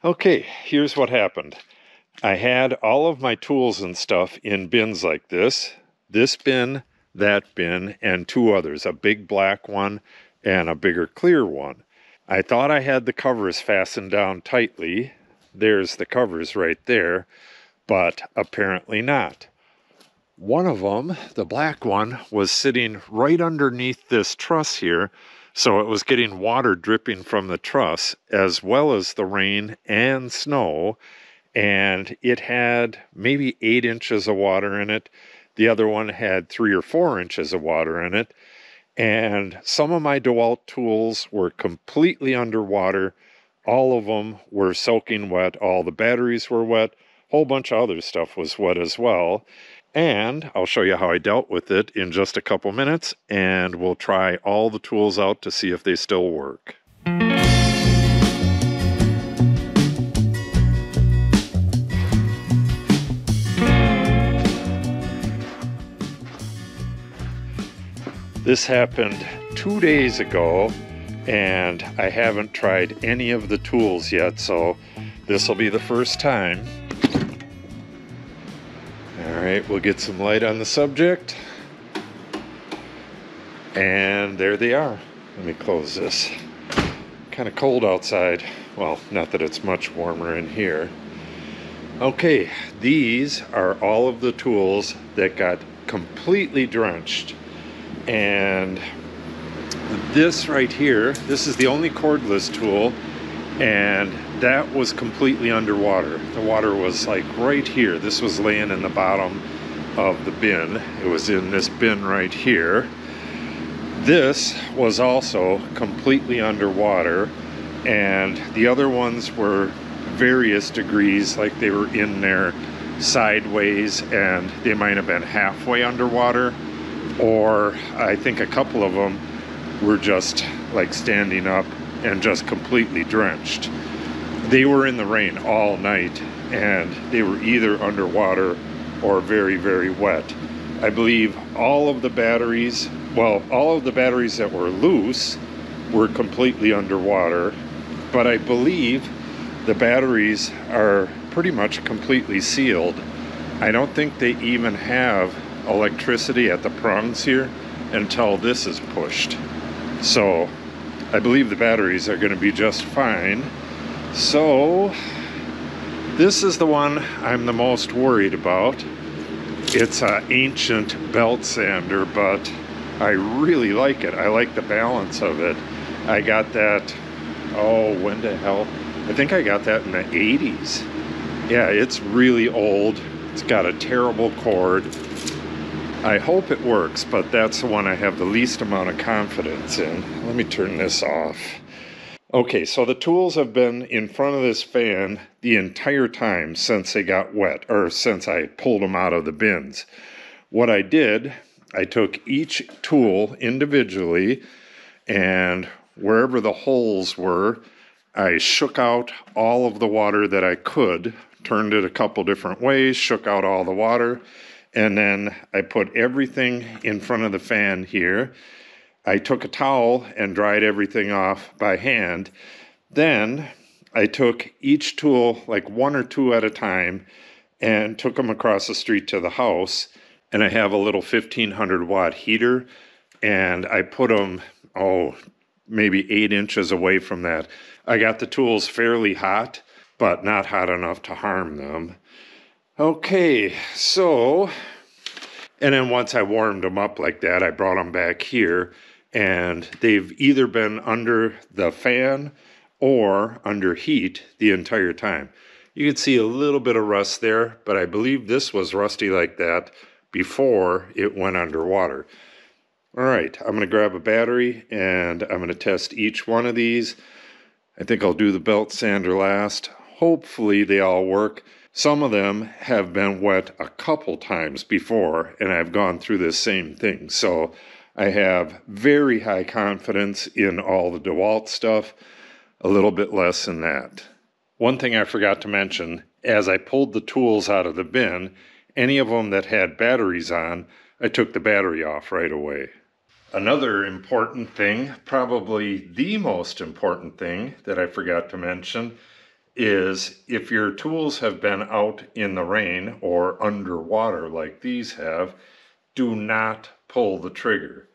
Okay, here's what happened. I had all of my tools and stuff in bins like this bin, that bin, and two others, a big black one and a bigger clear one. I thought I had the covers fastened down tightly. There's the covers right there, but apparently not. One of them, the black one, was sitting right underneath this truss here, so it was getting water dripping from the truss as well as the rain and snow, and it had maybe 8 inches of water in it. The other one had 3 or 4 inches of water in it, and some of my DeWalt tools were completely underwater. All of them were soaking wet. All the batteries were wet. A whole bunch of other stuff was wet as well. And I'll show you how I dealt with it in just a couple minutes, and we'll try all the tools out to see if they still work. This happened 2 days ago, and I haven't tried any of the tools yet, so this will be the first time. Alright, we'll get some light on the subject. And there they are. Let me close this. Kind of cold outside. Well, not that it's much warmer in here. Okay, these are all of the tools that got completely drenched. And this right here, this is the only cordless tool, and that was completely underwater. The water was like right here. This was laying in the bottom of the bin. It was in this bin right here. This was also completely underwater, and the other ones were various degrees, like they were in there sideways, and they might have been halfway underwater, or I think a couple of them were just like standing up and just completely drenched. They were in the rain all night, and they were either underwater or very, very wet. I believe all of the batteries that were loose were completely underwater, but I believe the batteries are pretty much completely sealed. I don't think they even have electricity at the prongs here until this is pushed. So I believe the batteries are going to be just fine. So this is the one I'm the most worried about. It's an ancient belt sander, but I really like it. I like the balance of it. I got that, oh, when the hell? I think I got that in the 80s. Yeah, it's really old. It's got a terrible cord. I hope it works, but that's the one I have the least amount of confidence in. Let me turn this off. Okay, so the tools have been in front of this fan the entire time since they got wet, or since I pulled them out of the bins. What I did, I took each tool individually, and wherever the holes were, I shook out all of the water that I could, turned it a couple different ways, shook out all the water, and then I put everything in front of the fan here. I took a towel and dried everything off by hand. Then I took each tool, like one or two at a time, and took them across the street to the house. And I have a little 1500 watt heater, and I put them, maybe 8 inches away from that. I got the tools fairly hot, but not hot enough to harm them. Okay, so, and then once I warmed them up like that, I brought them back here, and they've either been under the fan or under heat the entire time. You can see a little bit of rust there, but I believe this was rusty like that before it went underwater. All right, I'm going to grab a battery, and I'm going to test each one of these. I think I'll do the belt sander last. Hopefully they all work. Some of them have been wet a couple times before, and I've gone through this same thing. So I have very high confidence in all the DeWalt stuff, a little bit less than that. One thing I forgot to mention, as I pulled the tools out of the bin, any of them that had batteries on, I took the battery off right away. Another important thing, probably the most important thing that I forgot to mention, is if your tools have been out in the rain or underwater like these have, do not pull the trigger.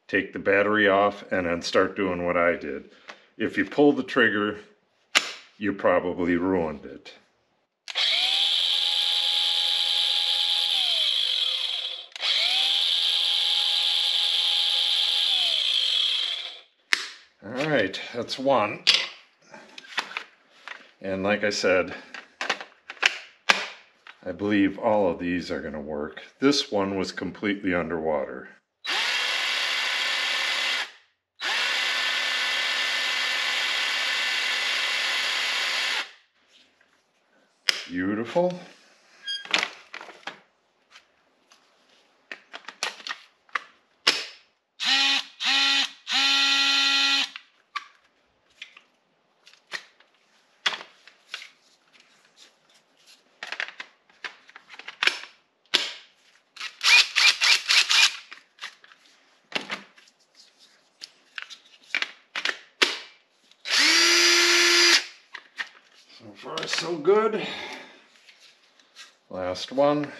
Take the battery off and then start doing what I did. If you pull the trigger, you probably ruined it. All right, that's one. And like I said, I believe all of these are going to work. This one was completely underwater. Beautiful. So far, so good. Last one.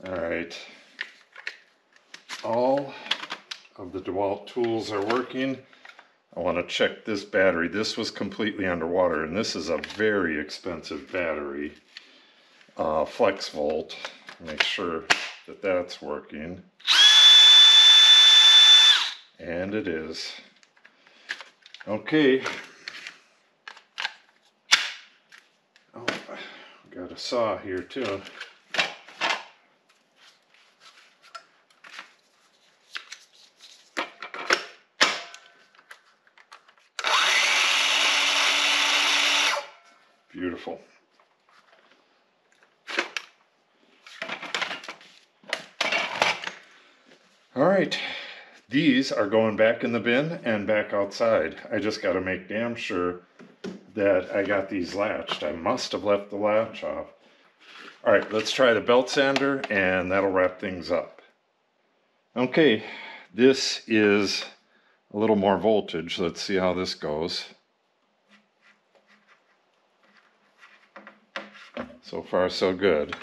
All right. All of the DeWalt tools are working. I want to check this battery. This was completely underwater, and this is a very expensive battery. Flex volt. Make sure that that's working. And it is. Okay. Oh, got a saw here too. Beautiful. All right. These are going back in the bin and back outside. I just got to make damn sure that I got these latched. I must have left the latch off. All right, let's try the belt sander and that'll wrap things up. Okay, this is a little more voltage. Let's see how this goes. So far, so good.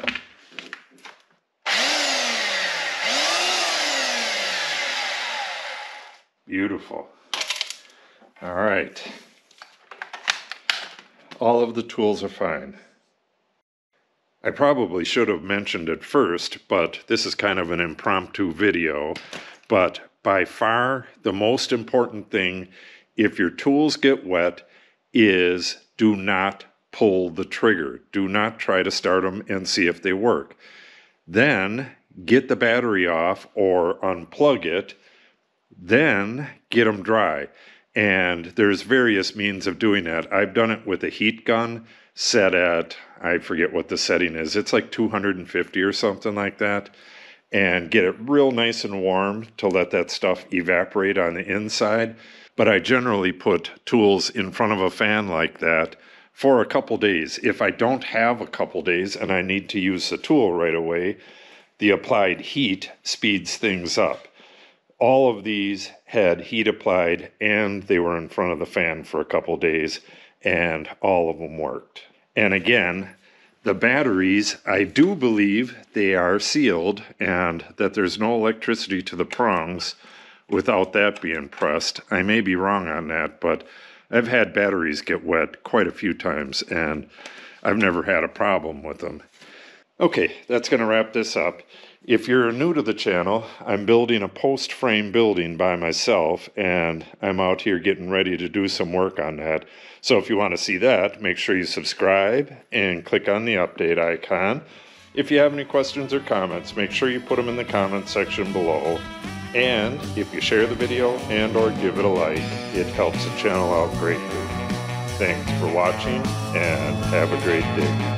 Beautiful. All right. All of the tools are fine. I probably should have mentioned it first, but this is kind of an impromptu video. But by far, the most important thing, if your tools get wet, is do not pull the trigger. Do not try to start them and see if they work. Then get the battery off or unplug it. Then get them dry. And there's various means of doing that. I've done it with a heat gun set at, I forget what the setting is. It's like 250 or something like that. And get it real nice and warm to let that stuff evaporate on the inside. But I generally put tools in front of a fan like that for a couple days. If I don't have a couple days and I need to use the tool right away, the applied heat speeds things up. All of these had heat applied and they were in front of the fan for a couple days and all of them worked. And again, the batteries, I do believe they are sealed and that there's no electricity to the prongs without that being pressed. I may be wrong on that, but I've had batteries get wet quite a few times and I've never had a problem with them. Okay, that's going to wrap this up. If you're new to the channel, I'm building a post frame building by myself and I'm out here getting ready to do some work on that. So if you want to see that, make sure you subscribe and click on the update icon. If you have any questions or comments, make sure you put them in the comment section below. And if you share the video and or give it a like, it helps the channel out greatly. Thanks for watching and have a great day.